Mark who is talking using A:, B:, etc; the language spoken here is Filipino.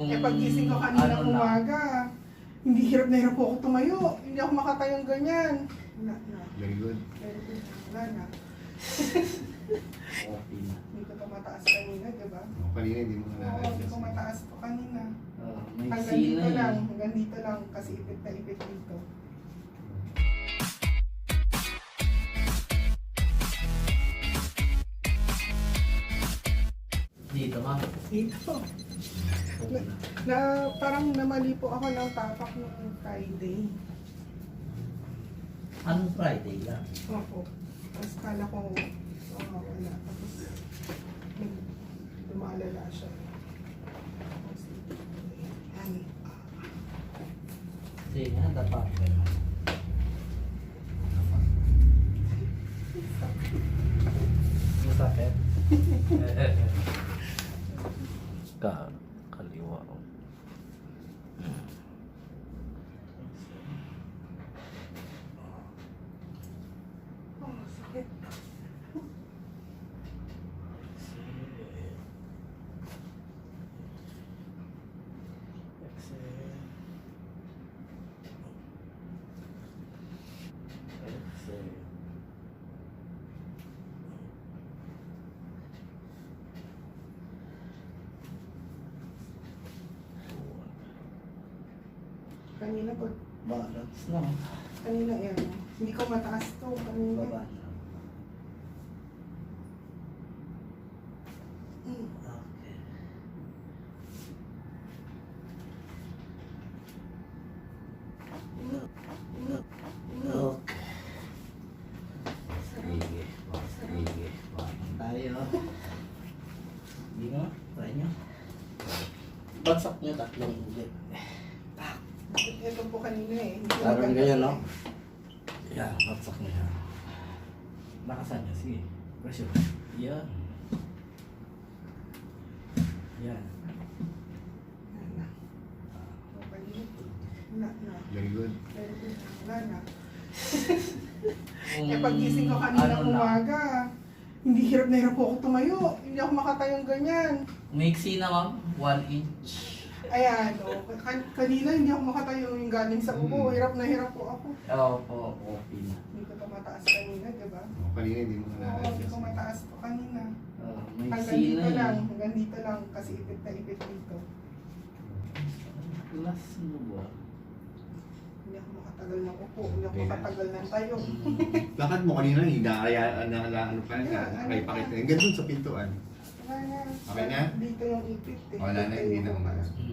A: Eh pagising ko kanina
B: ano na.
A: umaga, hindi hirap na hirap ako tumayo. Hindi ako makatayong ganyan. Wala na.
C: Very good.
A: Very good. Wala na.
B: Okay na.
A: Hindi ko ito mataas kanina, di ba?
C: Kanina hindi mo
A: Oo,
C: nalalaman.
A: hindi ko mataas ito kanina.
B: May
A: Hanggang
B: sina
A: dito lang.
B: eh.
A: Hanggang dito lang. Kasi ipit na ipit dito.
B: Dito ma.
A: Dito. Na parang namali po ako ng tapak noong Friday.
B: Anong Friday lang?
A: Opo. Tapos kala ko wala. Tapos lumalala siya. Tapos, yan.
B: Sige nga, dapat ka naman. Masakit? Kaliwa.
A: Oh, sakit. Kanina po.
B: Balance lang.
A: Kanina yan. Hindi ko mataas to. Kanina.
B: Baba lang.
A: Mm.
B: Okay. Okay. Sige. Sige. Bakit tayo? Hindi nga. Try nyo. Bagsak nyo tatlong ulit.
A: Ito po kanina eh. Hindi ko
B: Parang
A: maganda.
B: ganyan, no? Yan, bagsak nyo yan. Nakasan nyo. Sige. Pressure. Yan. Yan.
A: Wala na. Kanina. Wala na.
C: Very good.
A: Very good. Wala na. Eh pagising ko kanina
B: Ano na?
A: umaga, hindi hirap na hirap ako tumayo. Hindi ako makatayong ganyan.
B: Mixi na ma'am, 1 inch.
A: Ayan, kanina hindi ako makatayo yung galing sa ubo. Hirap na hirap po ako.
B: Oo, okay na.
A: Hindi ko ito mataas kanina, di ba?
C: Kanina hindi mo
A: Oo,
C: nalalaman.
A: hindi ko mataas to kanina.
B: May
A: Hanggang dito
B: sina
A: lang,
B: eh.
A: hanggang dito lang. Kasi ipit na ipit dito.
B: Last mo ba?
A: Hindi ako makatagal ng upo. Hindi ako makatagal ng tayo.
C: Lakad mo kanina, hinahayaan na ano pa
A: Yeah,
C: na kay pakita. Hanggang dun sa pintuan.
A: Wala na.
C: Okay na?
A: Dito yung ipit eh.
C: Wala na, hindi na
A: Dito yung
C: umalas.
A: upo.